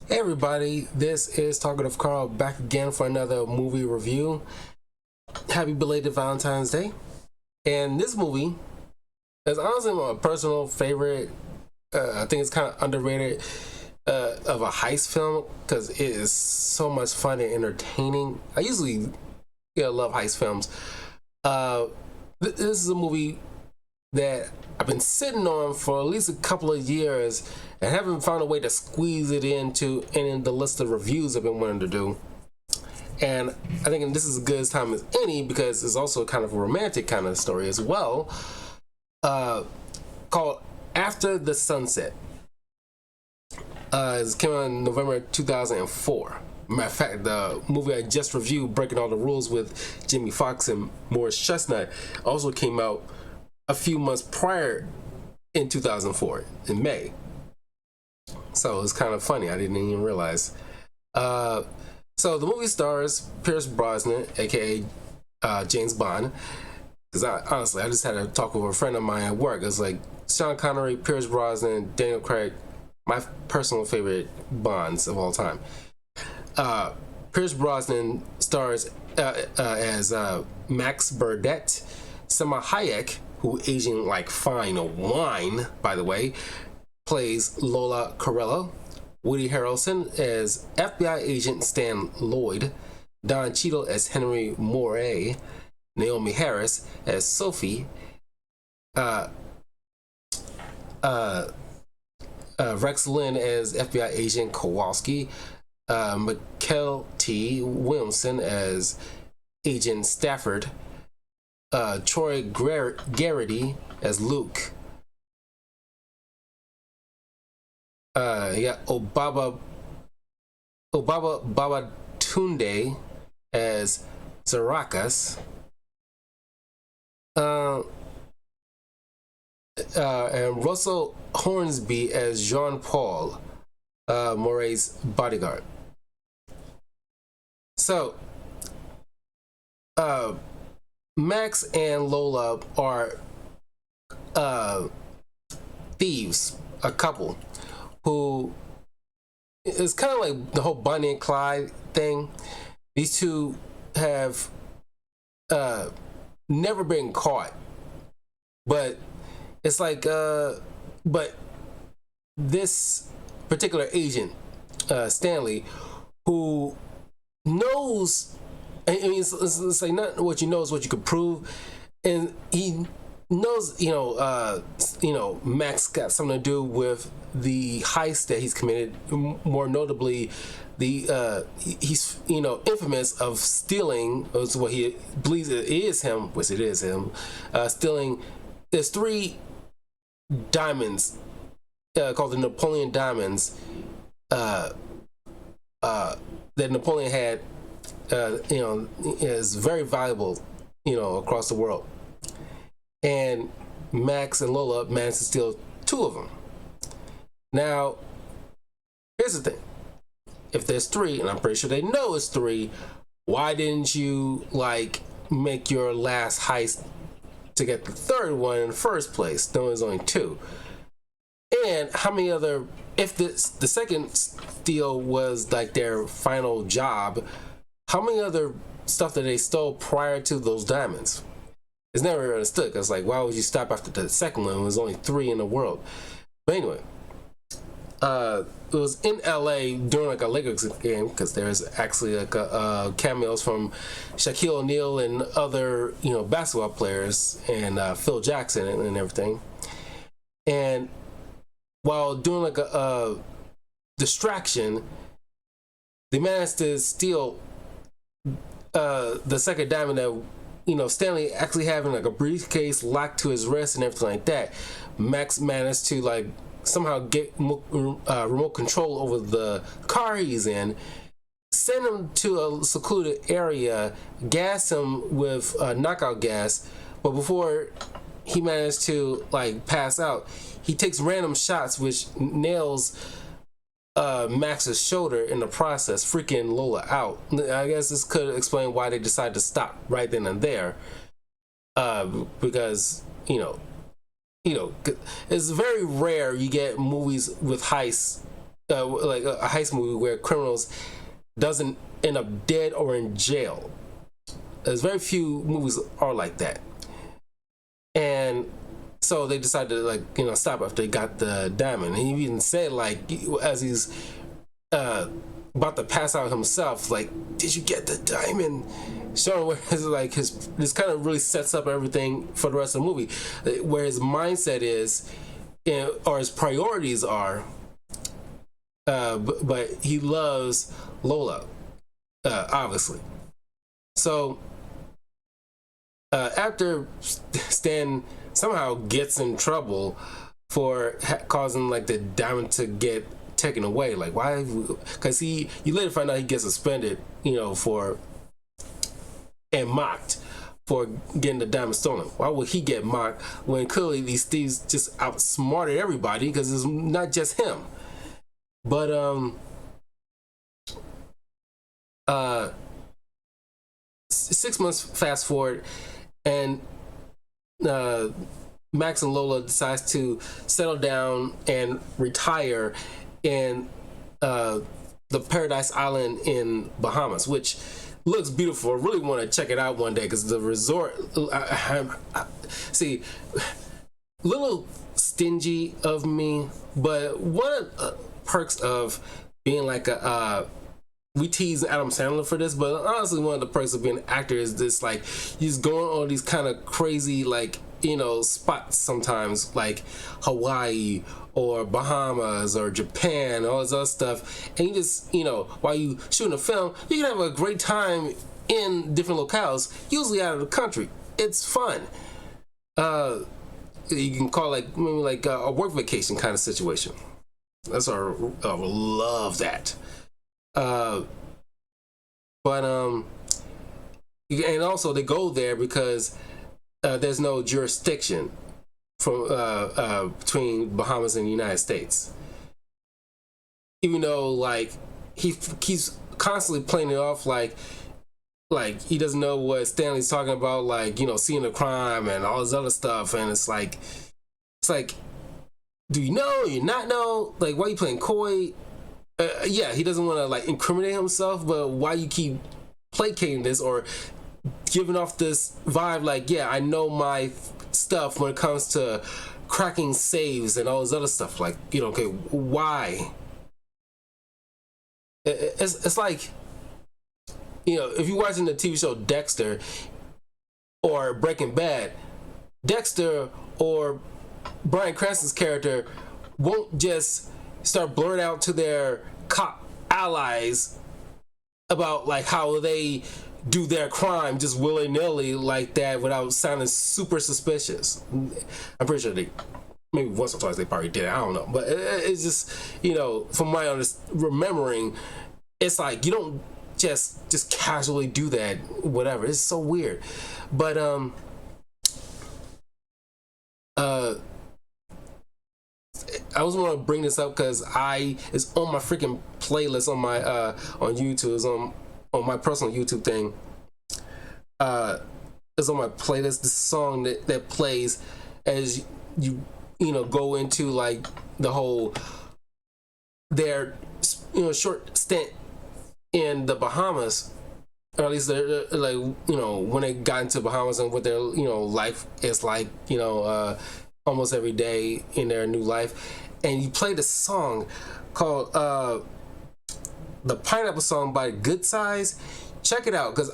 Hey everybody, this is Talkative Carl back again for another movie review. Happy belated Valentine's Day. And this movie is honestly my personal favorite. I think it's kind of underrated of a heist film because it is so much fun and entertaining. I usually love heist films. This is a movie that I've been sitting on for at least a couple of years and haven't found a way to squeeze it into in the list of reviews I've been wanting to do. And I think this is as good as time as any because it's also kind of a romantic kind of story as well, called After the Sunset. It came out in November 2004. Matter of fact, the movie I just reviewed, Breaking All the Rules with Jamie Foxx and Morris Chestnut, also came out a few months prior in 2004, in May. So it's kind of funny. I didn't even realize. So the movie stars Pierce Brosnan, aka James Bond. Because honestly, I just had a talk with a friend of mine at work. It's like Sean Connery, Pierce Brosnan, Daniel Craig, my personal favorite Bonds of all time. Pierce Brosnan stars as Max Burdett. Salma Hayek, who aging like fine wine, by the way, plays Lola Corello. Woody Harrelson as FBI agent Stan Lloyd. Don Cheadle as Henry Moray. Naomi Harris as Sophie. Rex Lynn as FBI agent Kowalski. Mikel T. Williamson as Agent Stafford. Troy Garrity as Luke. You got Obaba Babatunde as Zarakas. And Russell Hornsby as Jean Paul, Moray's bodyguard. So, Max and Lola are thieves, a couple who is kind of like the whole Bonnie and Clyde thing. These two have never been caught, but it's like but this particular agent, Stanley, who knows, I mean, it's like not what you know is what you could prove, and he knows, Max got something to do with the heist that he's committed. More notably, he's infamous of stealing. Is what he believes it is him, which it is him, stealing. There's 3 diamonds called the Napoleon diamonds that Napoleon had. Is very valuable, across the world. And Max and Lola managed to steal 2 of them. Now, here's the thing. If there's 3, and I'm pretty sure they know it's 3, why didn't you, make your last heist to get the 3rd one in the first place? No, there's only 2. And how many other, if the second steal was, their final job, how many other stuff that they stole prior to those diamonds? It's never understood, because why would you stop after the second one? There's only 3 in the world. But anyway, it was in LA during a Lakers game, because there's actually cameos from Shaquille O'Neal and other basketball players, and Phil Jackson and everything. And while doing a distraction, they managed to steal the second diamond that Stanley actually having a briefcase locked to his wrist and everything like that. Max managed to somehow get remote control over the car he's in, send him to a secluded area, gas him with knockout gas, but before he managed to pass out, he takes random shots which nails Max's shoulder in the process, freaking Lola out. I guess this could explain why they decided to stop right then and there, because it's very rare you get movies with heists like a heist movie where criminals doesn't end up dead or in jail. There's very few movies are like that, and so they decided to stop after they got the diamond. And he even said as he's about to pass out himself, like, "Did you get the diamond?" Showing where this kind of really sets up everything for the rest of the movie, where his mindset is, or his priorities are. But he loves Lola, obviously. So after Stan somehow gets in trouble for causing the diamond to get taken away, like, why? Because you later find out he gets suspended, for and mocked for getting the diamond stolen. Why would he get mocked when clearly these thieves just outsmarted everybody? Because it's not just him. But 6 months fast forward, and Max and Lola decides to settle down and retire in the Paradise Island in Bahamas, which looks beautiful. I really want to check it out one day because the resort. See, little stingy of me, but one of the perks of being we tease Adam Sandler for this, but honestly, one of the perks of being an actor is this, you just going on these kind of crazy, spots sometimes, like Hawaii or Bahamas or Japan, all this other stuff. And you just, while you shooting a film, you can have a great time in different locales, usually out of the country. It's fun. You can call maybe a work vacation kind of situation. I would love that. But and also they go there because there's no jurisdiction from between Bahamas and the United States. Even though he keeps constantly playing it off like he doesn't know what Stanley's talking about, seeing the crime and all this other stuff, and it's like, do you know? You not know? Why are you playing coy? Yeah, he doesn't want to incriminate himself, but why you keep placating this or giving off this vibe yeah, I know my stuff when it comes to cracking saves and all this other stuff, okay, why? It's like, if you're watching the TV show Dexter or Breaking Bad, Dexter or Bryan Cranston's character won't just start blurting out to their cop allies about how they do their crime just willy-nilly like that without sounding super suspicious. I'm pretty sure maybe once or twice they probably did it, I don't know, but it's just, from my remembering, it's you don't just casually do that, whatever. It's so weird. But I was want to bring this up because it's on my freaking playlist on my on YouTube. It's on my personal YouTube thing. It's on my playlist. This song that plays as you go into the whole their short stint in the Bahamas, or at least they're when they got into Bahamas and what their life is almost every day in their new life. And you played a song called the Pineapple Song by Good Size. Check it out, because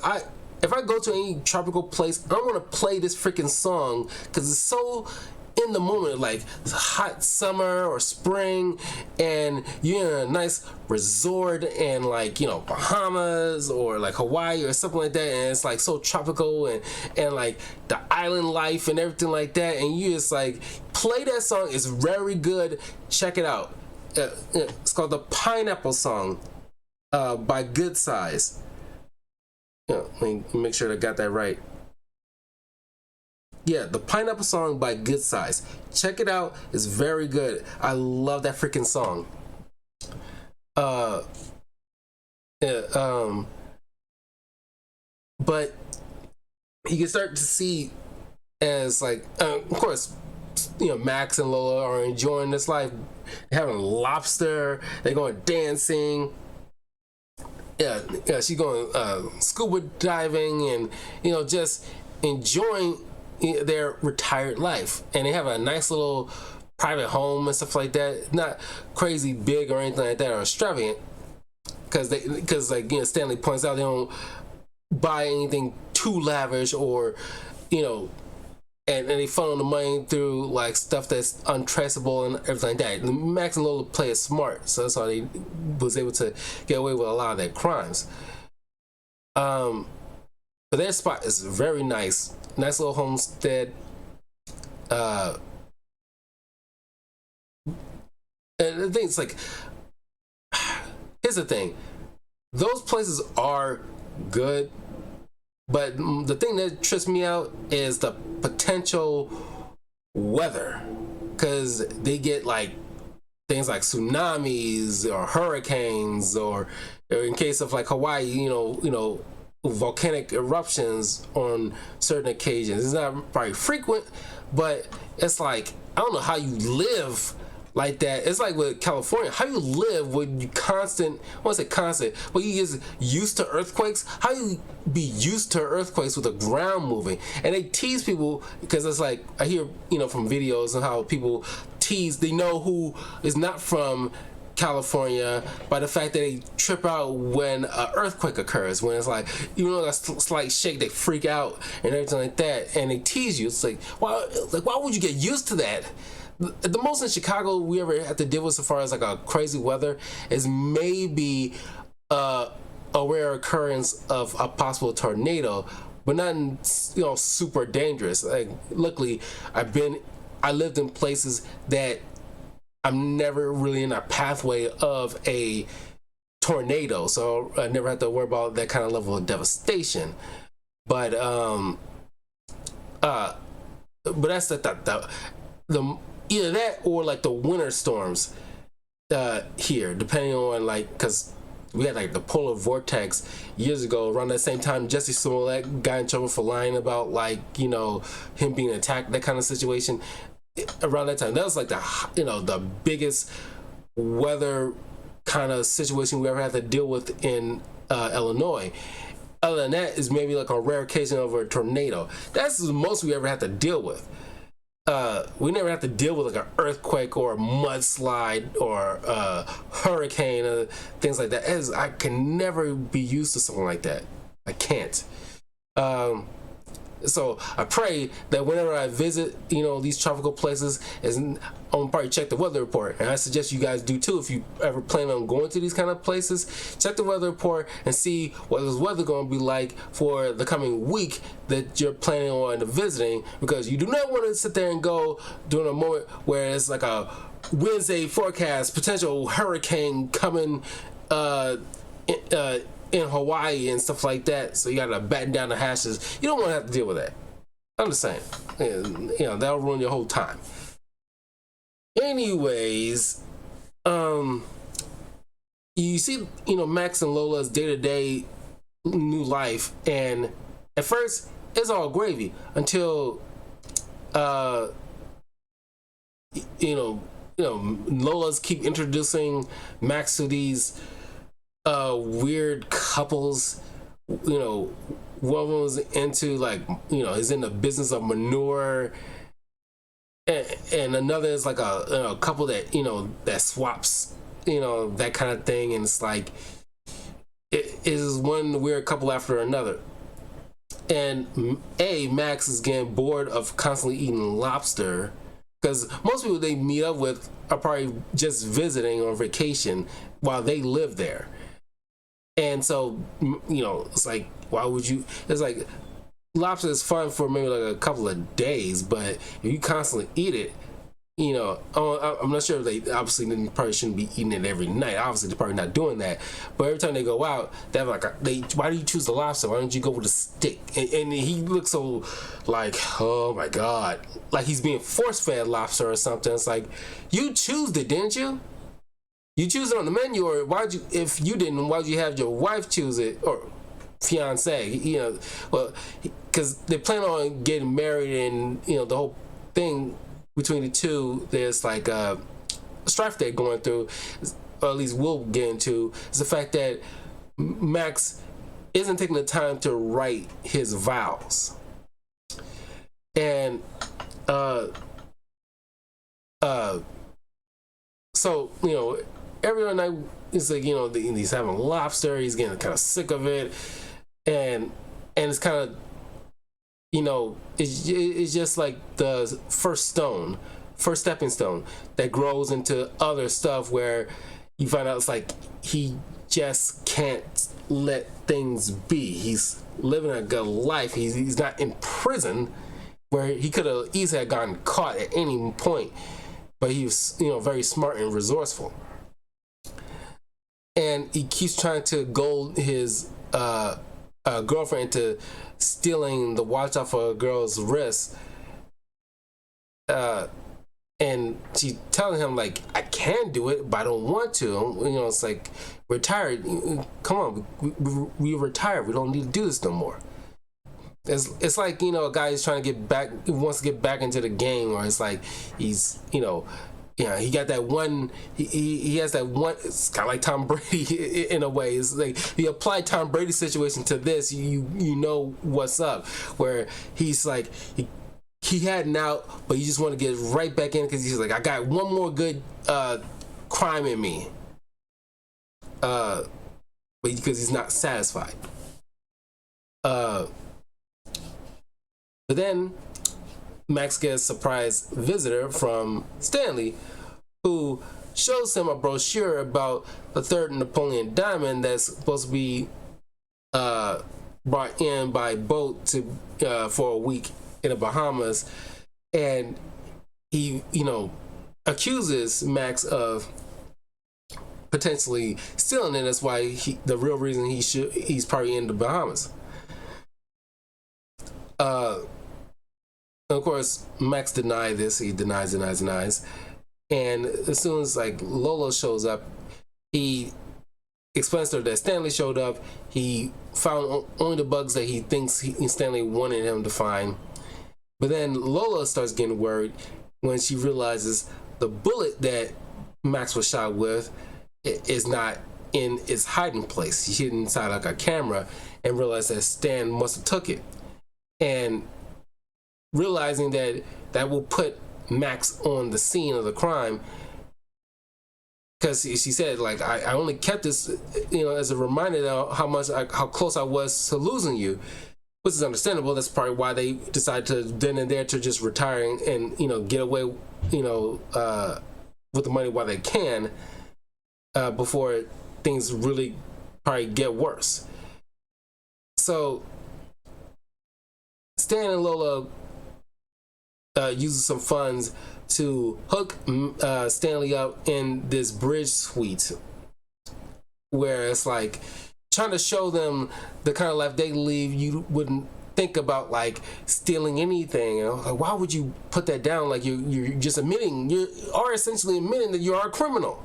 if I go to any tropical place, I want to play this freaking song because it's so in the moment, it's a hot summer or spring, and you're in a nice resort in Bahamas or Hawaii or something like that, and it's so tropical and the island life and everything like that, and you just play that song. It's very good. Check it out. It's called the Pineapple Song by Good Size. Let me make sure I got that right. Yeah, the Pineapple Song by Good Size. Check it out. It's very good. I love that freaking song. But you can start to see as of course, Max and Lola are enjoying this life having lobster. They're going dancing. Yeah, she's going scuba diving, and just enjoying their retired life. And they have a nice little private home and stuff like that. Not crazy big or anything like that, or extravagant, because like Stanley points out, they don't buy anything too lavish, or and they funnel the money through like stuff that's untraceable and everything like that. Max and Lola play it smart, so that's why they was able to get away with a lot of their crimes. But their spot is very nice little homestead. And the thing is, like, here's the thing, those places are good, but the thing that trips me out is the potential weather, because they get like things like tsunamis or hurricanes, or in case of like Hawaii, volcanic eruptions on certain occasions. It's not very frequent, but it's like, I don't know how you live like that. It's like with California, how you live with you constant, I won't say constant, but you just used to earthquakes. How you be used to earthquakes with the ground moving? And they tease people, because it's like, I hear from videos and how people tease, they know who is not from California by the fact that they trip out when an earthquake occurs, when it's like, a slight shake, they freak out and everything like that, and they tease you. It's like, why would you get used to that? The most in Chicago we ever have to deal with so far as like a crazy weather is maybe a rare occurrence of a possible tornado, but nothing super dangerous. Like, luckily I lived in places that I'm never really in a pathway of a tornado, so I never have to worry about that kind of level of devastation. But that's the either that or like the winter storms here, depending on, like, because we had like the polar vortex years ago around that same time. Jesse Smollett got in trouble for lying about, like, him being attacked, that kind of situation. Around that time, that was like the biggest weather kind of situation we ever had to deal with in Illinois. Other than that, is maybe like a rare occasion of a tornado. That's the most we ever had to deal with. We never have to deal with like an earthquake or a mudslide or a hurricane or things like that. As I can never be used to something like that. I can't. So I pray that whenever I visit, these tropical places, I'm gonna probably check the weather report, and I suggest you guys do too. If you ever plan on going to these kind of places, check the weather report and see what this weather gonna be like for the coming week that you're planning on visiting, because you do not want to sit there and go during a moment where it's like a Wednesday forecast, potential hurricane coming in Hawaii and stuff like that, so you gotta batten down the hashes. You don't want to have to deal with that. I'm just saying, that'll ruin your whole time. Anyways, you see, Max and Lola's day-to-day new life, and at first it's all gravy until Lola's keep introducing Max to these weird couples. One of them was into, like, is in the business of manure, and another is like a couple that that swaps, that kind of thing. And it's like, it is one weird couple after another. And Max is getting bored of constantly eating lobster, because most people they meet up with are probably just visiting on vacation while they live there. And so, it's like, why would you? It's like, lobster is fun for maybe like a couple of days, but if you constantly eat it, I'm not sure if they probably shouldn't be eating it every night. Obviously, they're probably not doing that. But every time they go out, they have why do you choose the lobster? Why don't you go with a stick? And he looks so like, oh my God, like he's being force-fed lobster or something. It's like, you chose it, didn't you? You choose it on the menu, or if you didn't, why'd you have your wife choose it, or fiance? Well, because they plan on getting married, and the whole thing between the two, there's like strife they're going through, or at least we'll get into, is the fact that Max isn't taking the time to write his vows. And so, you know, every night it's like, you know, he's having lobster, he's getting kind of sick of it, and it's kind of, you know, it's just like the first stepping stone that grows into other stuff, where you find out it's like he just can't let things be. He's living a good life. He's not in prison, where he could have easily have gotten caught at any point, but he was, you know, very smart and resourceful. And he keeps trying to goad his girlfriend into stealing the watch off a girl's wrist. And she telling him, like, I can do it, but I don't want to. You know, it's like, retired. Come on, we retired. We don't need to do this no more. It's like, you know, a guy is trying to get back, wants to get back into the game, or it's like he's, you know, yeah, he got that one. He has that one. It's kind of like Tom Brady in a way. It's like he applied Tom Brady's situation to this. You know what's up, where he's like he had an out, but you just want to get right back in because he's like, I got one more good crime in me, but because he's not satisfied. But then Max gets a surprise visitor from Stanley, who shows him a brochure about the third Napoleon diamond that's supposed to be brought in by boat to for a week in the Bahamas, and he, you know, accuses Max of potentially stealing it. That's why the real reason he's probably in the Bahamas. Of course, Max denied this. He denies. And as soon as like Lola shows up, he explains to her that Stanley showed up. He found only the bugs that he thinks Stanley wanted him to find. But then Lola starts getting worried when she realizes the bullet that Max was shot with is not in its hiding place. She hid inside like a camera, and realized that Stan must have took it. And realizing that will put Max on the scene of the crime, because she said, like, I only kept this, you know, as a reminder of how close I was to losing you, which is understandable. That's probably why they decided to then and there to just retire and you know, get away, you know, with the money while they can, before things really probably get worse. So Stan and Lola uses some funds to hook Stanley up in this bridge suite, where it's like trying to show them the kind of life they lead. You wouldn't think about like stealing anything. You know? Like, why would you put that down? Like you're just admitting, you are essentially admitting that you are a criminal.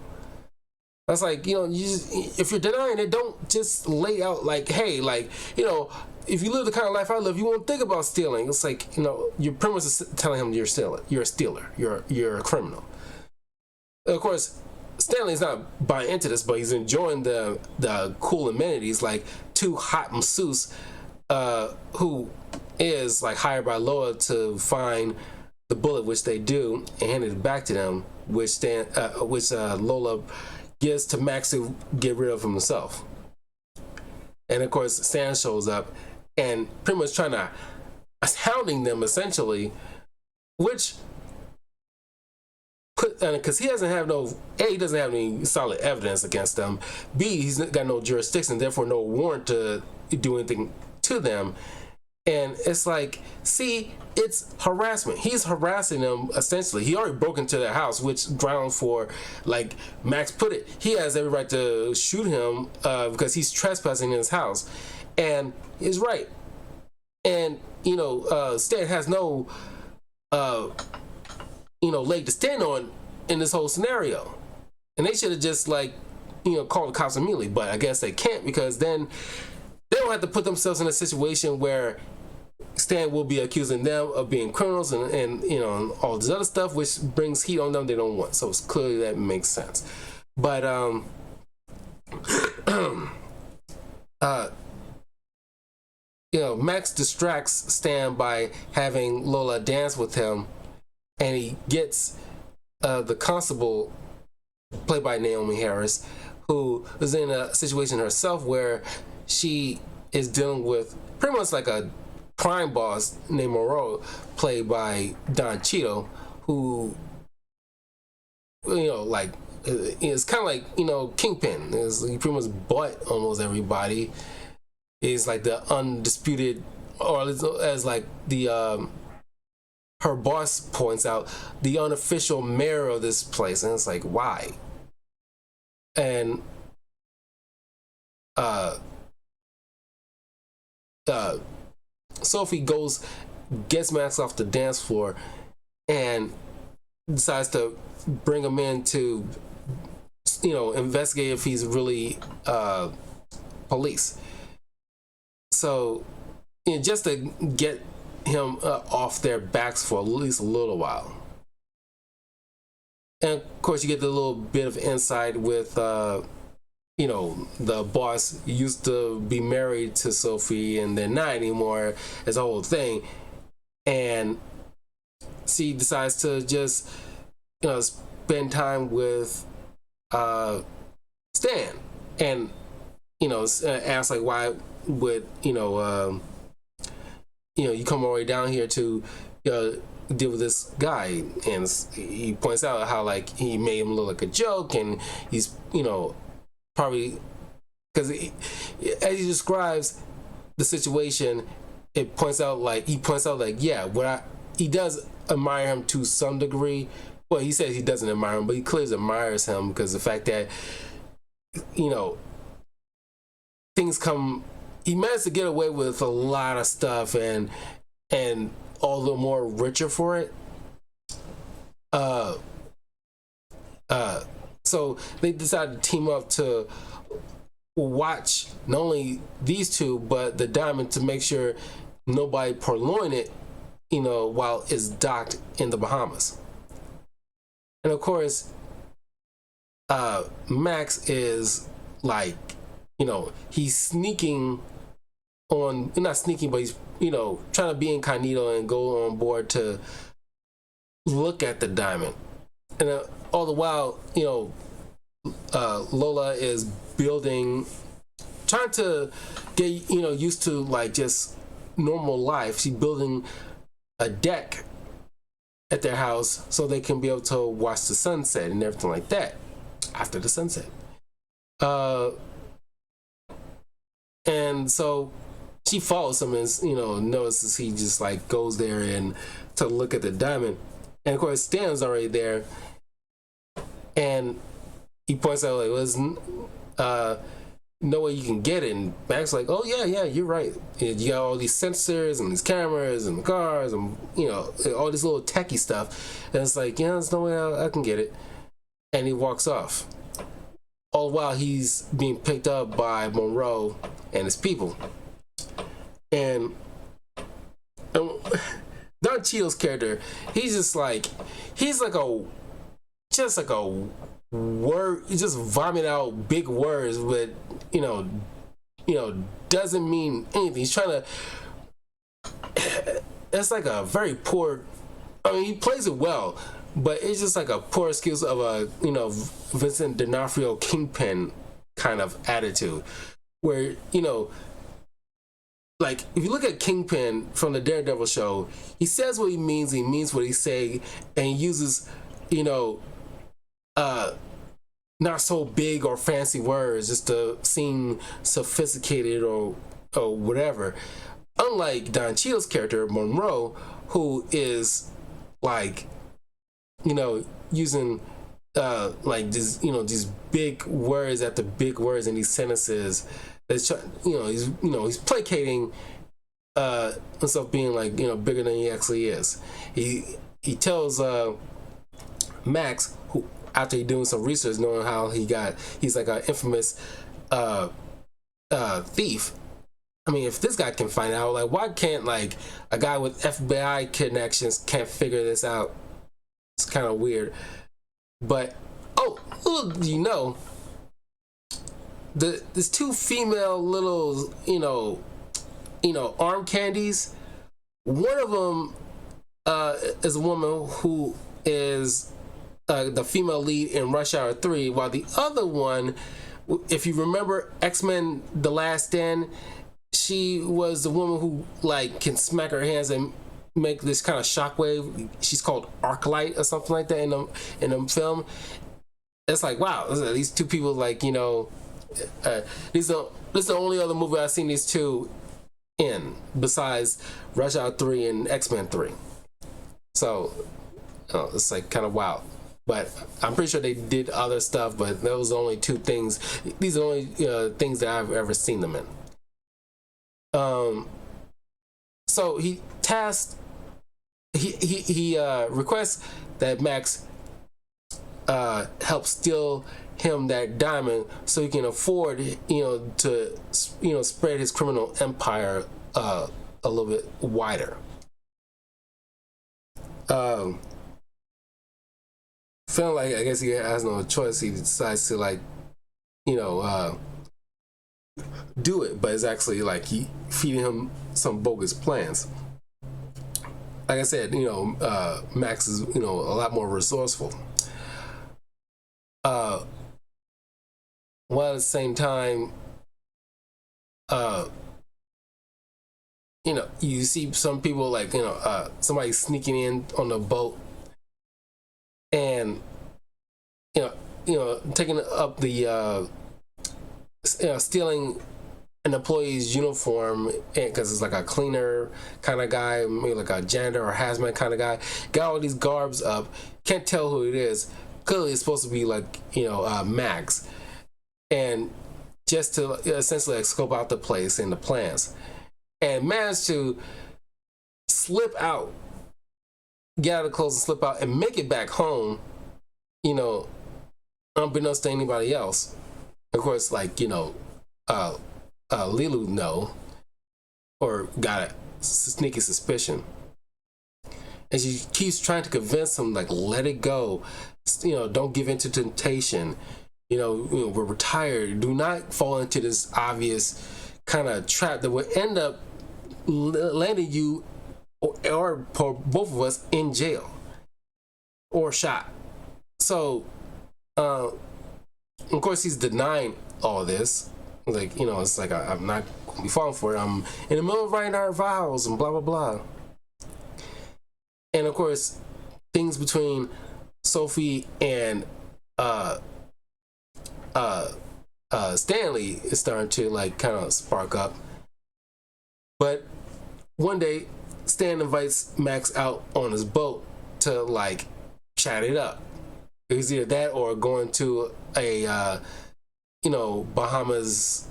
That's like, you know, if you're denying it, don't just lay out like, hey, like, you know, if you live the kind of life I live, you won't think about stealing. It's like, you know, your premise is telling him you're a stealer, you're a criminal. Of course, Stanley's not buying into this, but he's enjoying the cool amenities, like two hot masseuse, who is like hired by Lola to find the bullet, which they do, and hand it back to them, which Lola gives to Max to get rid of himself. And of course, Stan shows up and pretty much trying to hounding them essentially, which because he doesn't have any solid evidence against them. B, he's got no jurisdiction, therefore no warrant to do anything to them. And it's like, see, it's harassment. He's harassing them essentially. He already broke into their house, which grounds for, like Max put it, he has every right to shoot him because he's trespassing in his house. And he's right. And, you know, Stan has no, leg to stand on in this whole scenario. And they should have just, like, you know, called the cops immediately. But I guess they can't, because then they don't have to put themselves in a situation where Stan will be accusing them of being criminals and you know and all this other stuff, which brings heat on them they don't want. So it's clearly that makes sense. But you know, Max distracts Stan by having Lola dance with him, and he gets the constable, played by Naomi Harris, who is in a situation herself where she is dealing with pretty much like a crime boss named Monroe, played by Don Cheadle, who, you know, like, it's kind of like, you know, Kingpin. He pretty much bought almost everybody. Is like the undisputed, or as like the her boss points out, the unofficial mayor of this place. And it's like, why? And Sophie gets Max off the dance floor and decides to bring him in to, you know, investigate if he's really police. So, you know, just to get him off their backs for at least a little while. And of course, you get the little bit of insight with, you know, the boss used to be married to Sophie and they're not anymore. It's a whole thing. And she decides to just, you know, spend time with Stan. And, you know, ask like, why would, you know, you come all the way down here to deal with this guy. And he points out how like he made him look like a joke, and he's, you know, probably because as he describes the situation, it points out like yeah, he does admire him to some degree. Well, he says he doesn't admire him, but he clearly admires him because the fact that, you know, things come, he managed to get away with a lot of stuff and all the more richer for it. So they decided to team up to watch not only these two but the diamond to make sure nobody purloin it, you know, while it's docked in the Bahamas. And of course, Max is like, you know, he's sneaking on, not sneaking, but he's, you know, trying to be incognito and go on board to look at the diamond. And all the while, you know, Lola is building, trying to get, you know, used to like just normal life. She's building a deck at their house so they can be able to watch the sunset and everything like that after the sunset. And so she follows him and, you know, notices he just like goes there and to look at the diamond. And of course, Stan's already there. And he points out, like, there's no way you can get it. And Max like, oh, yeah, you're right. You got all these sensors and these cameras and the cars and, you know, all this little techie stuff. And it's like, yeah, there's no way I can get it. And he walks off. All the while, he's being picked up by Monroe and his people. And Don Cheadle's character, he's just like a word, he just vomit out big words, but you know, doesn't mean anything. He's trying to, it's like a very poor, I mean, he plays it well, but it's just like a poor excuse of a, you know, Vincent D'Onofrio Kingpin kind of attitude, where, you know, like, if you look at Kingpin from the Daredevil show, he says what he means what he say, and he uses, you know, not so big or fancy words just to seem sophisticated or whatever. Unlike Don Cheadle's character, Monroe, who is, like, you know, using, like, this, you know, these big words after big words in these sentences. He's placating himself, being like, you know, bigger than he actually is. He tells Max, who after he doing some research, knowing how he's like an infamous thief, I mean, if this guy can find out, like, why can't like a guy with FBI connections can't figure this out? It's kind of weird. But you know, there's two female little arm candies. One of them is a woman who is the female lead in Rush Hour 3, while the other one, if you remember X-Men: The Last Stand, she was the woman who like can smack her hands and make this kind of shockwave. She's called Arclight or something like that in the film. It's like, wow, these two people, like, this is the only other movie I've seen these two in besides Rush Hour 3 and X-Men 3. So it's like kind of wild. But I'm pretty sure they did other stuff, but those are the only two things. These are the only things that I've ever seen them in. So he requests that Max help steal him that diamond so he can afford, to, spread his criminal empire a little bit wider. Feeling like, I guess he has no choice, he decides to, like, do it, but it's actually like he feeding him some bogus plans. Like I said, Max is, a lot more resourceful. While at the same time, you see some people like, somebody sneaking in on the boat and, taking up the, stealing an employee's uniform, because it's like a cleaner kind of guy, maybe like a janitor or hazmat kind of guy. Got all these garbs up, can't tell who it is. Clearly, it's supposed to be like Max, and just to essentially like scope out the place and the plans, and managed to slip out, get out of the clothes and slip out and make it back home, unbeknownst to anybody else. Of course, like, Leeloo know, or got a sneaky suspicion. And she keeps trying to convince him, like, let it go. Don't give in to temptation. We're retired. Do not fall into this obvious kind of trap that will end up landing you or both of us in jail or shot. So, of course, he's denying all this. Like, it's like, I'm not going to be falling for it. I'm in the middle of writing our vows and blah, blah, blah. And, of course, things between Sophie and Stanley is starting to, like, kind of spark up. But one day, Stan invites Max out on his boat to, like, chat it up. It's either that or going to a Bahamas,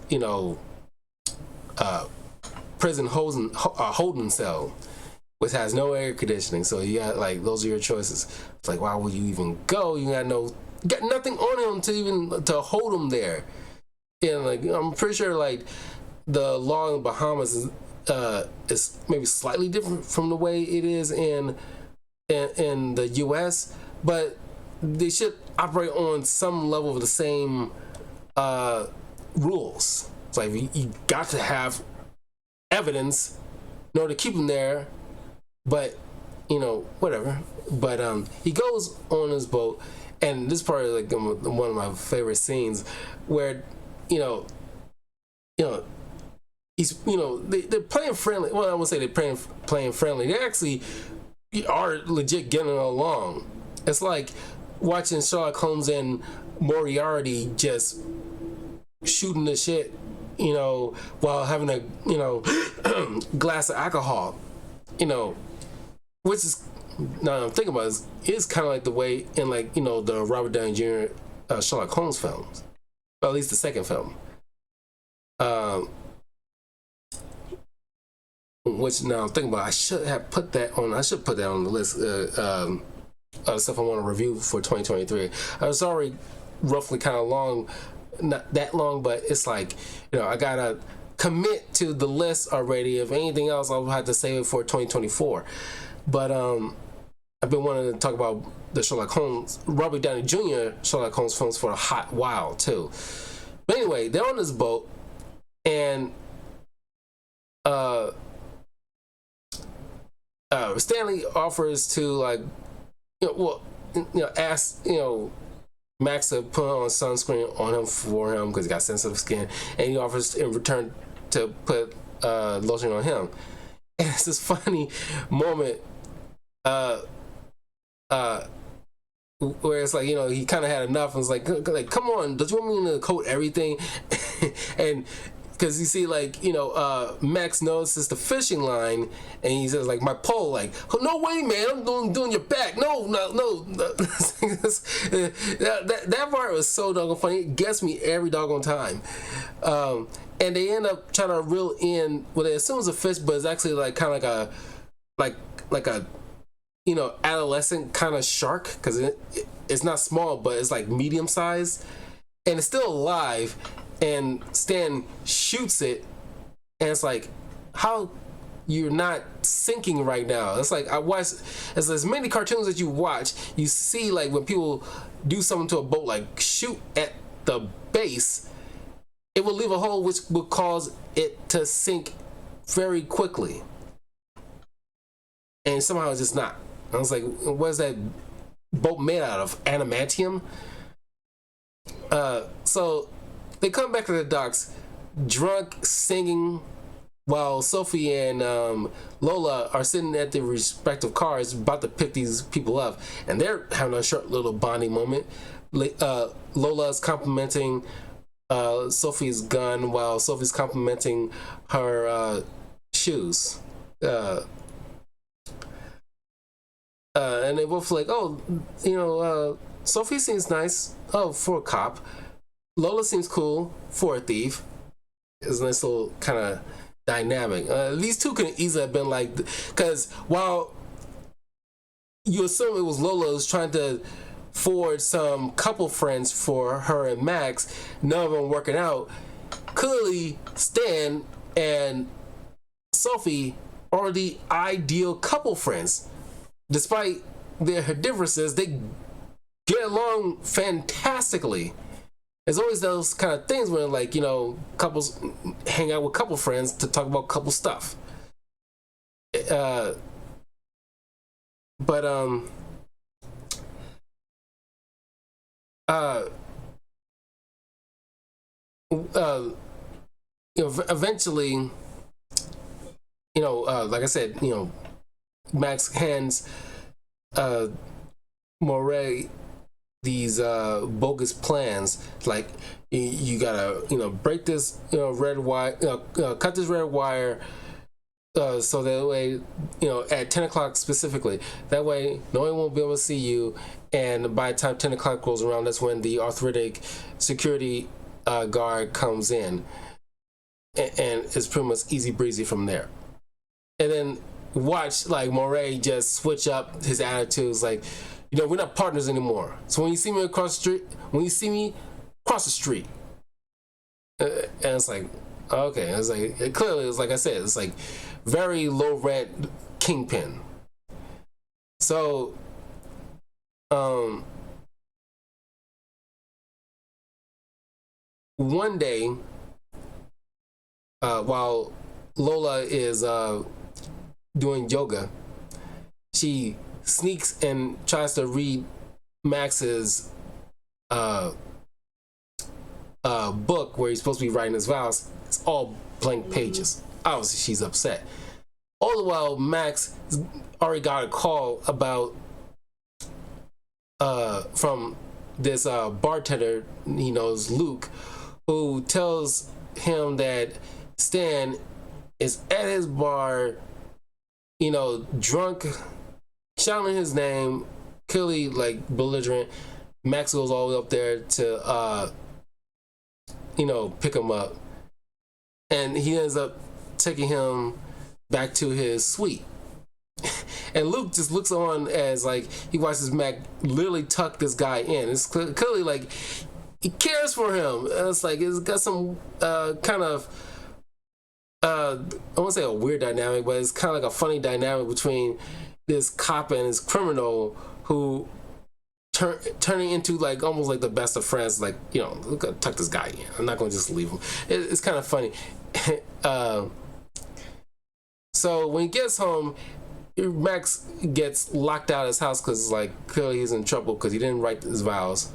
prison holding cell, which has no air conditioning. So you got, like, those are your choices. It's like, why would you even go? You got nothing on him to hold him there. And, like, I'm pretty sure, like, the law in the Bahamas is maybe slightly different from the way it is in the U.S., but they should operate on some level of the same rules. It's like, you got to have evidence in order to keep him there, but whatever. But he goes on his boat, and this part is like one of my favorite scenes where he's they're playing friendly. Well, I won't say they're playing friendly. They actually are legit getting along. It's like watching Sherlock Holmes and Moriarty just shooting the shit, while having a glass of alcohol, which is, now I'm thinking about it, is kind of like the way in, like, the Robert Downey Jr. Sherlock Holmes films, or at least the second film. Which, now I'm thinking about, I should put that on the list of stuff I want to review for 2023. It's already roughly kind of long, not that long, but it's like, I gotta commit to the list already. If anything else, I'll have to save it for 2024. But I've been wanting to talk about the Sherlock Holmes, Robert Downey Jr. Sherlock Holmes films for a hot while too. But anyway, they're on this boat, and Stanley offers to ask Max to put on sunscreen on him for him because he got sensitive skin, and he offers in return to put lotion on him. And it's this funny moment where it's like, he kind of had enough and was like, come on, don't you want me to coat everything? And because you see, Max notices the fishing line, and he says, my pole, oh, no way, man, I'm doing your back. No. that part was so doggone funny. It gets me every doggone time. And they end up trying to reel in what they assume is a fish, but it's actually kind of like a adolescent kind of shark, because it's not small, but it's medium size, and it's still alive. And Stan shoots it, and it's how you're not sinking right now. It's I watch as many cartoons that you watch, you see when people do something to a boat, shoot at the base, it will leave a hole which will cause it to sink very quickly. And somehow it's just not. I was like, what is that boat made out of? Adamantium? So they come back to the docks, drunk, singing, while Sophie and Lola are sitting at their respective cars about to pick these people up. And they're having a short little bonding moment. Lola's complimenting Sophie's gun while Sophie's complimenting her shoes. And they both Sophie seems nice. Oh, for a cop. Lola seems cool for a thief. It's a nice little kind of dynamic. These two could easily have been because while you assume it was Lola who's trying to forge some couple friends for her and Max, none of them working out. Clearly, Stan and Sophie are the ideal couple friends. Despite their differences, they get along fantastically. There's always those kind of things where couples hang out with couple friends to talk about couple stuff. Eventually, like I said, Max hands Moray these bogus plans, you gotta break this red wire, cut this red wire, so that way at 10 o'clock specifically, that way no one won't be able to see you, and by the time 10 o'clock rolls around, that's when the arthritic security guard comes in, and it's pretty much easy breezy from there. And then watch Moray just switch up his attitudes, we're not partners anymore. So when you see me cross the street, and it's okay. It's clearly, it's like I said, it's very low rent Kingpin. So, one day, while Lola is doing yoga, she sneaks and tries to read Max's book where he's supposed to be writing his vows. It's all blank pages. Obviously, she's upset. All the while, Max already got a call about from this bartender he knows, Luke, who tells him that Stan is at his bar, drunk, shouting his name, clearly belligerent. Max goes all the way up there to pick him up, and he ends up taking him back to his suite. And Luke just looks on as he watches Mac literally tuck this guy in. It's clearly he cares for him. And it's it's got some kind of I won't say a weird dynamic, but it's kind of like a funny dynamic between this cop and his criminal who turning into like almost like the best of friends. Like, you know, look, tuck this guy in. I'm not going to just leave him. It's kind of funny. So when he gets home, Max gets locked out of his house because like clearly he's in trouble because he didn't write his vows.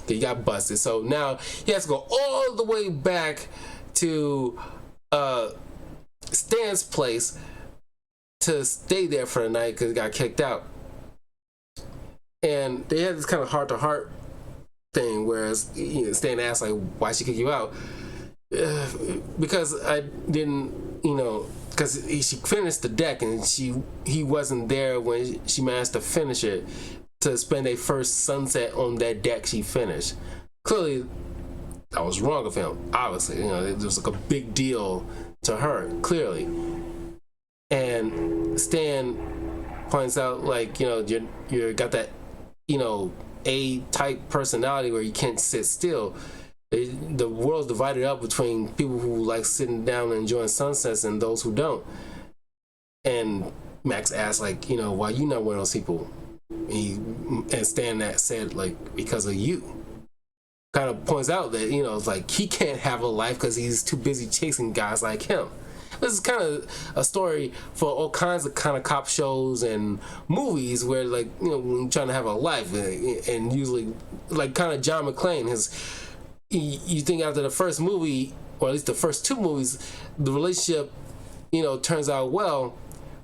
He got busted. So now he has to go all the way back to Stan's place to stay there for the night because he got kicked out. And they had this kind of heart-to-heart thing, whereas Stan asked like, "Why'd she kick you out?" Because I didn't, because she finished the deck and he wasn't there when she managed to finish it to spend a first sunset on that deck she finished. Clearly, that was wrong of him. Obviously, it was like a big deal to her. Clearly, and Stan points out like you got that A-type personality where you can't sit still. The world's divided up between people who like sitting down and enjoying sunsets and those who don't. And Max asks like, why you not one of those people? And Stan that said like, because of you. Kind of points out that it's like he can't have a life because he's too busy chasing guys like him. This is kind of a story for all kinds of kind of cop shows and movies where like when you're trying to have a life and usually like kind of John McClane you think after the first movie or at least the first two movies the relationship turns out well,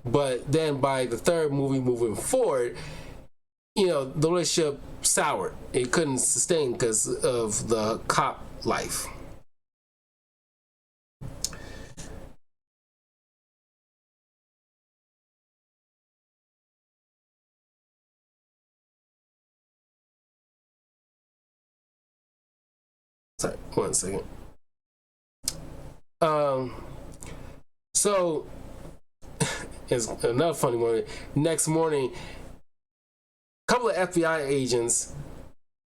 but then by the third movie moving forward the relationship soured. It couldn't sustain because of the cop life. Sorry, 1 second. So it's another funny one. Next morning, a couple of FBI agents,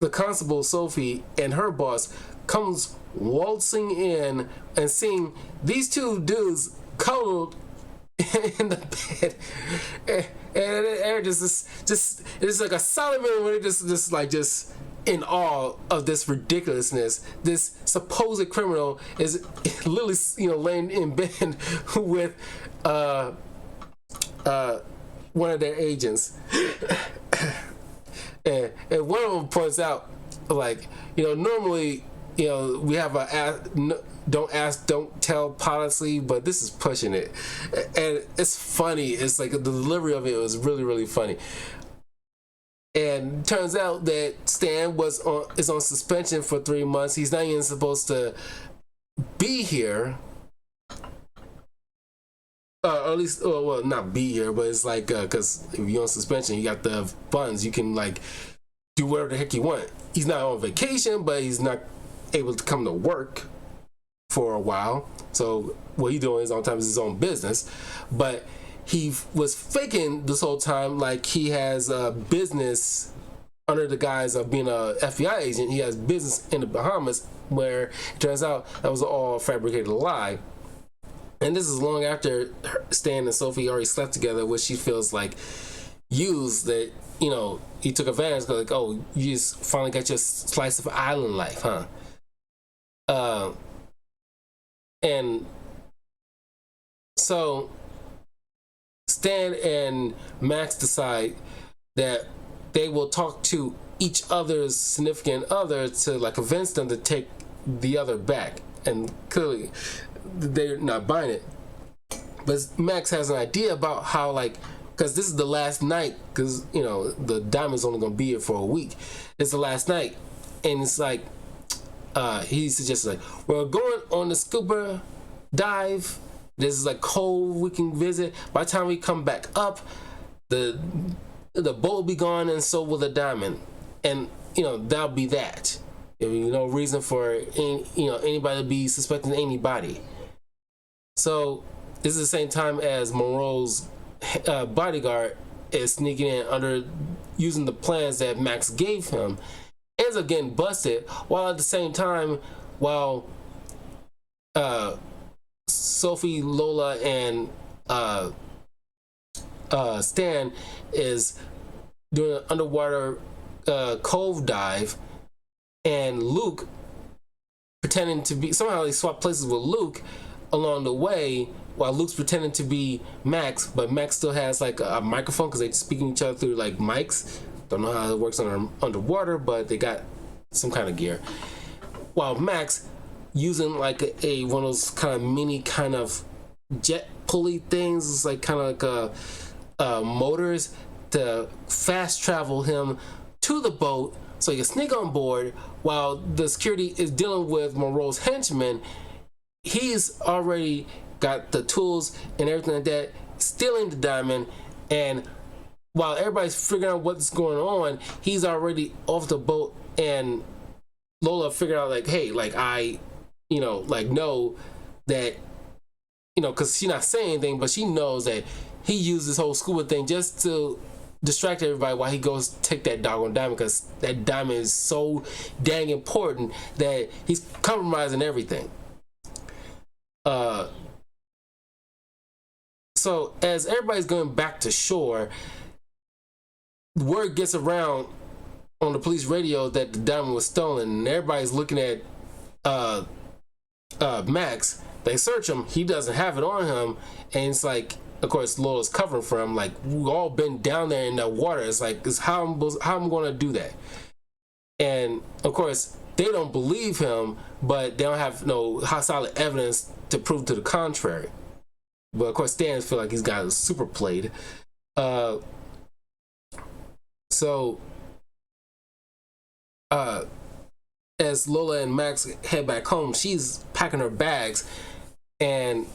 the constable Sophie and her boss, comes waltzing in and seeing these two dudes cuddled in the bed, and they're just it's like a solid minute where they're just in awe of this ridiculousness. This supposed criminal is literally laying in bed with one of their agents. and one of them points out like normally we have a don't ask, don't tell policy, but this is pushing it, and it's funny. It's like the delivery of it was really, really funny. And turns out that Stan is on suspension for 3 months. He's not even supposed to be here, or at least, well, not be here, but it's like because if you're on suspension, you got the funds. You can like do whatever the heck you want. He's not on vacation, but he's not able to come to work for a while. So what he's doing is sometimes his own business, but he was faking this whole time like he has a business under the guise of being a FBI agent. He has business in the Bahamas, where it turns out that was all a fabricated lie. And this is long after Stan and Sophie already slept together, which she feels like used, that he took advantage, like, oh, you just finally got your slice of island life, huh? And so Stan and Max decide that they will talk to each other's significant other to like convince them to take the other back, and clearly they're not buying it. But Max has an idea about how, like, because this is the last night, because the diamond's only gonna be here for a week. It's the last night, and it's like he suggests like, we're going on the scuba dive. This is like cold, we can visit. By the time we come back up, the boat will be gone, and so will the diamond, and that'll be that. No reason for anybody to be suspecting anybody. So this is the same time as Monroe's bodyguard is sneaking in under using the plans that Max gave him, ends up getting busted, while at the same time, while Sophie, Lola, and Stan is doing an underwater cove dive, and Luke pretending to be, somehow they swap places with Luke along the way, while Luke's pretending to be Max, but Max still has like a microphone because they're speaking to each other through like mics. Don't know how it works underwater, but they got some kind of gear. While Max using like a one of those kind of mini kind of jet pulley things, it's like kind of like motors to fast travel him to the boat so he can sneak on board while the security is dealing with Monroe's henchmen. He's already got the tools and everything like that, stealing the diamond, and while everybody's figuring out what's going on, he's already off the boat, and Lola figured out like, hey, like I, like know that, because she's not saying anything, but she knows that he used this whole scuba thing just to distract everybody while he goes take that doggone diamond, because that diamond is so dang important that he's compromising everything. So as everybody's going back to shore, word gets around on the police radio that the diamond was stolen, and everybody's looking at Max. They search him, he doesn't have it on him, and it's like, of course, Lola's covering for him. Like, we've all been down there in the water. It's like, it's how I'm going to do that. And of course, they don't believe him, but they don't have no solid evidence to prove to the contrary. But of course, Stan feel like he's got super played. So, as Lola and Max head back home, she's packing her bags and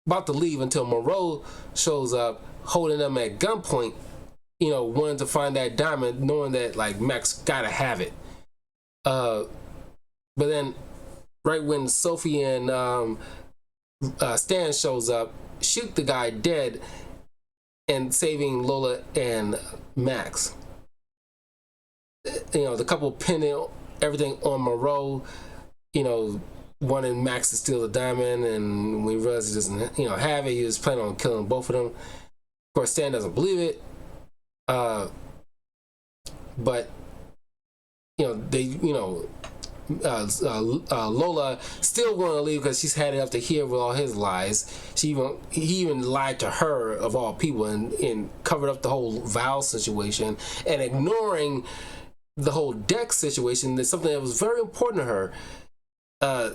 about to leave until Monroe shows up, holding them at gunpoint, wanting to find that diamond, knowing that like Max gotta have it. But then, right when Sophie and Stan shows up, shoot the guy dead, and saving Lola and Max. The couple pinning everything on Monroe, wanting Max to steal the diamond, and when he realizes he doesn't, have it, he was planning on killing both of them. Of course, Stan doesn't believe it, but they, Lola still want to leave because she's had enough to hear with all his lies. He even lied to her of all people, and covered up the whole Val situation, and ignoring the whole Dex situation. That's something that was very important to her.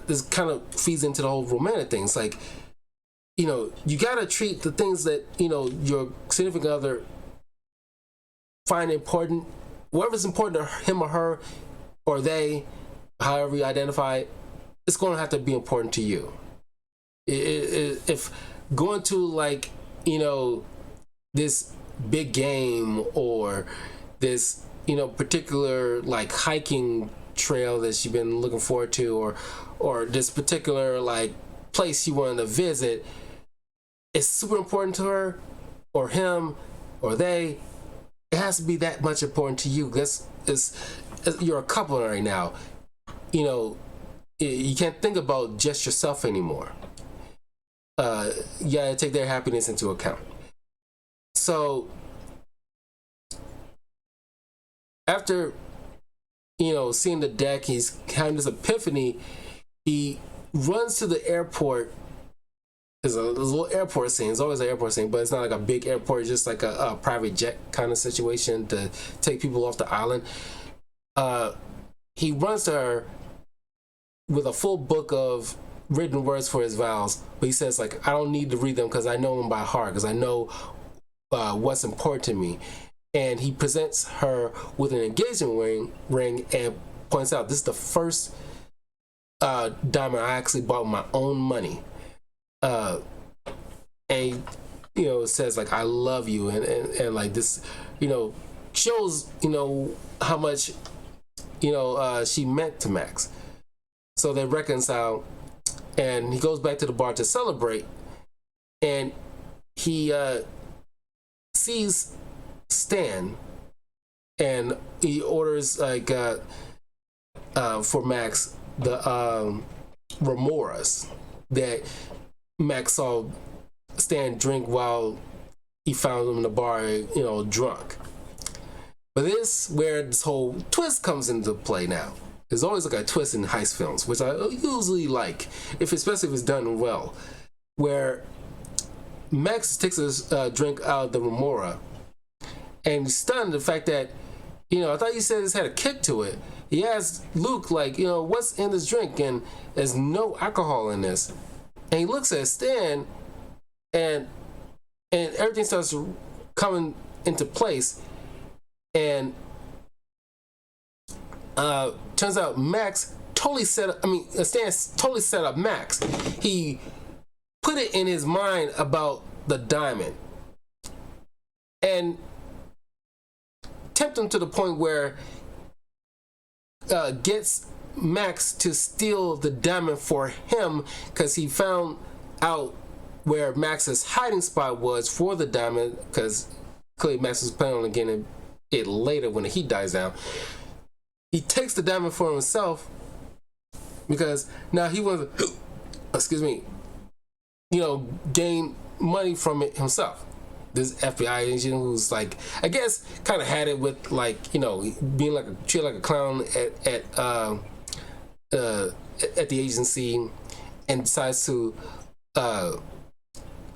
This kind of feeds into the whole romantic thing. It's like, you gotta treat the things that your significant other find important, whatever's important to him or her or they, however you identify it, it's going to have to be important to you. If going to like this big game or this particular like hiking trail that she's been looking forward to, or this particular like place she wanted to visit, it's super important to her or him or they, it has to be that much important to you. You're a couple right now. You can't think about just yourself anymore. You gotta take their happiness into account. So after seeing the deck, he's having this epiphany. He runs to the airport. There's a little airport scene. It's always an airport scene, but it's not like a big airport. It's just like a private jet kind of situation to take people off the island. He runs to her with a full book of written words for his vows, but he says like, I don't need to read them because I know them by heart, because I know what's important to me. And he presents her with an engagement ring and points out, this is the first diamond I actually bought with my own money. And it says like, I love you, and like this shows how much she meant to Max. So they reconcile, and he goes back to the bar to celebrate, and he sees Stan, and he orders like for Max the remoras that Max saw Stan drink while he found him in the bar, drunk. But this where this whole twist comes into play now. There's always like a twist in heist films, which I usually like, especially if it's done well, where Max takes a drink out of the remora, and he's stunned the fact that, I thought you said this had a kick to it. He asks Luke, like, what's in this drink? And there's no alcohol in this. And he looks at Stan, and everything starts coming into place. And turns out Max totally Stan totally set up Max. He put it in his mind about the diamond and tempt him to the point where gets Max to steal the diamond for him, because he found out where Max's hiding spot was for the diamond, because clearly Max was planning on getting it later when the heat dies down. He takes the diamond for himself because now he wants to, gain money from it himself. This FBI agent who's like, I guess, kind of had it with, like, being like treated like a clown at the agency, and decides to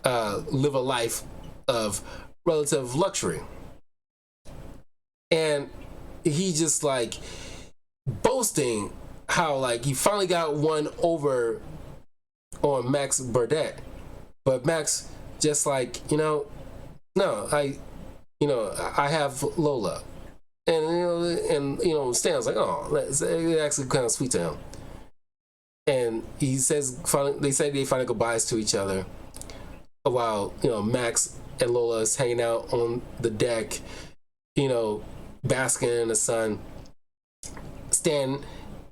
live a life of relative luxury. And he just like boasting how like he finally got one over on Max Burdett, but Max just like, no, I have Lola, and Stan's like, oh, it's actually kind of sweet to him. And he says, they finally goodbyes to each other while Max and Lola is hanging out on the deck, basking in the sun. Stan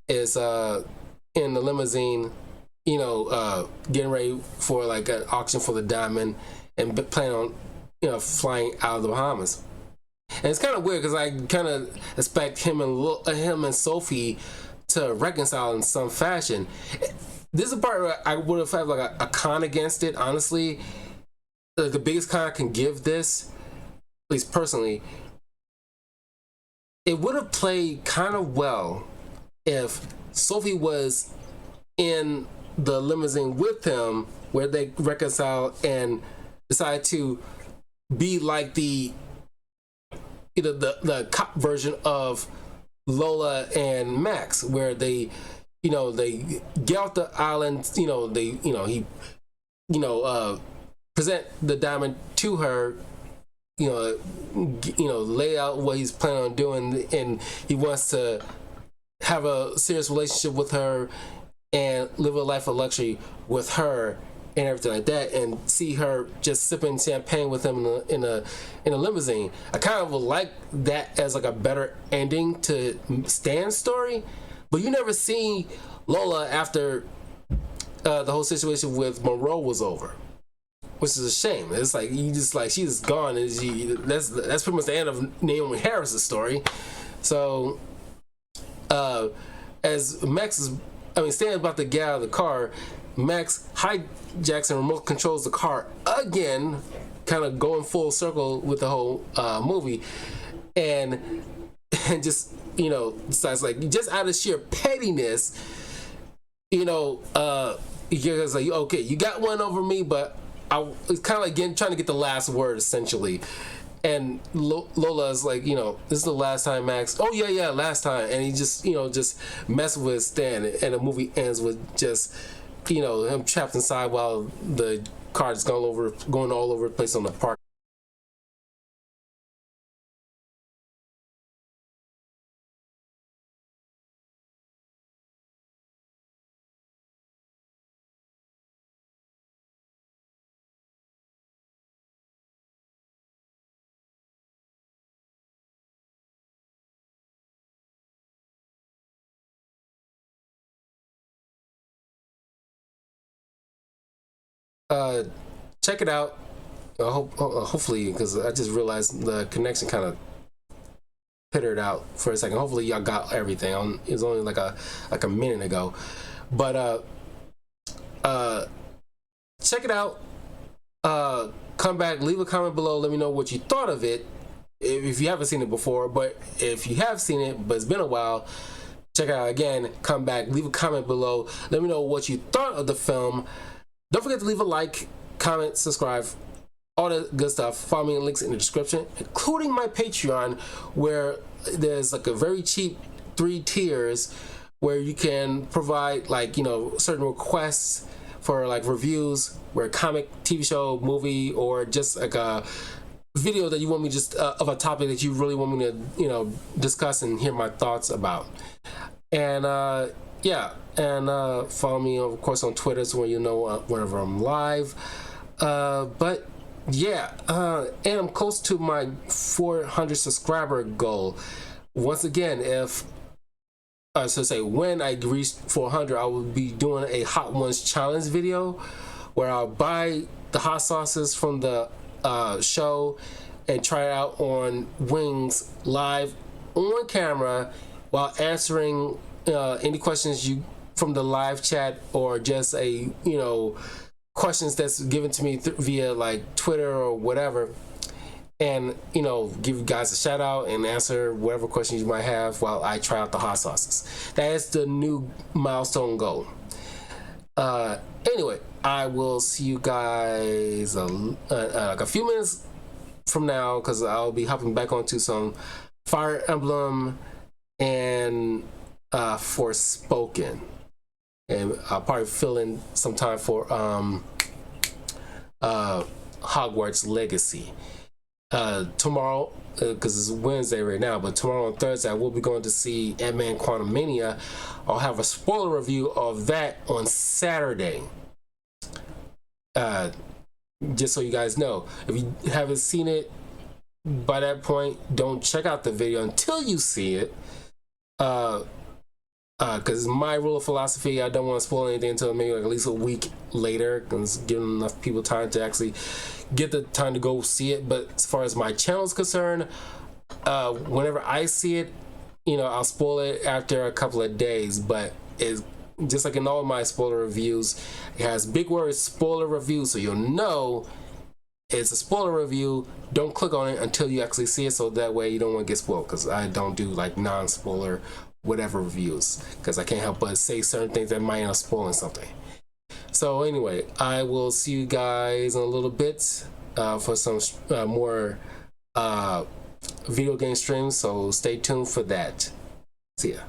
is in the limousine, getting ready for like an auction for the diamond, and planning on flying out of the Bahamas. And it's kind of weird because I kind of expect him and Sophie to reconcile in some fashion. This is a part where I would have had like a con against it, honestly. Like the biggest con I can give this, at least personally, it would have played kind of well if Sophie was in the limousine with him, where they reconcile and decide to be like the cop version of Lola and Max, where they they get off the island, present the diamond to her, lay out what he's planning on doing, and he wants to have a serious relationship with her and live a life of luxury with her and everything like that, and see her just sipping champagne with him in a limousine. I kind of would like that as like a better ending to Stan's story, but you never see Lola after the whole situation with Monroe was over, which is a shame. It's like she's gone, and that's pretty much the end of Naomi Harris's story. So as Stan's about to get out of the car, Max hijacks and remote controls the car again, kind of going full circle with the whole movie, and just decides, like, just out of sheer pettiness, he goes like, okay, you got one over me, but it's kind of like trying to get the last word essentially. And Lola's like, this is the last time, Max. Oh yeah, last time. And he just just mess with Stan, and the movie ends with just him trapped inside while the car is going all over the place on the park. Check it out. Hopefully, because I just realized the connection kind of pittered out for a second. Hopefully, y'all got everything. It was only like a minute ago, but check it out. Come back, leave a comment below. Let me know what you thought of it. If you haven't seen it before, but if you have seen it, but it's been a while, check it out again. Come back, leave a comment below. Let me know what you thought of the film. Don't forget to leave a like, comment, subscribe, all the good stuff. Follow me in links in the description, including my Patreon, where there's like a very cheap 3 tiers where you can provide like, you know, certain requests for like reviews, where comic, TV show, movie, or just like a video that you want me just of a topic that you really want me to, you know, discuss and hear my thoughts about. And yeah, and follow me of course on Twitter, so when you know whenever I'm live. But yeah, and I'm close to my 400 subscriber goal. Once again, if when I reach 400, I will be doing a Hot Ones challenge video where I'll buy the hot sauces from the show and try it out on wings live on camera while answering any questions you from the live chat, or just a, you know, questions that's given to me via like Twitter or whatever, and, you know, give you guys a shout out and answer whatever questions you might have while I try out the hot sauces. That is the new milestone goal. Anyway, I will see you guys like a few minutes from now, because I'll be hopping back onto some Fire Emblem and Forspoken, and I'll probably fill in some time for Hogwarts Legacy. Tomorrow, because it's Wednesday right now, but tomorrow on Thursday I will be going to see Ant-Man Quantumania. I'll have a spoiler review of that on Saturday. Just so you guys know, if you haven't seen it by that point, don't check out the video until you see it. Because my rule of philosophy, I don't want to spoil anything until maybe like at least a week later, because giving enough people time to actually get the time to go see it. But as far as my channel is concerned, whenever I see it, you know, I'll spoil it after a couple of days. But it's just like in all my spoiler reviews, it has big words, spoiler review, so you'll know it's a spoiler review. Don't click on it until you actually see it, so that way you don't want to get spoiled, because I don't do like non-spoiler whatever reviews, because I can't help but say certain things that might end up spoiling something. So anyway, I will see you guys in a little bit for some more video game streams, so stay tuned for that. See ya.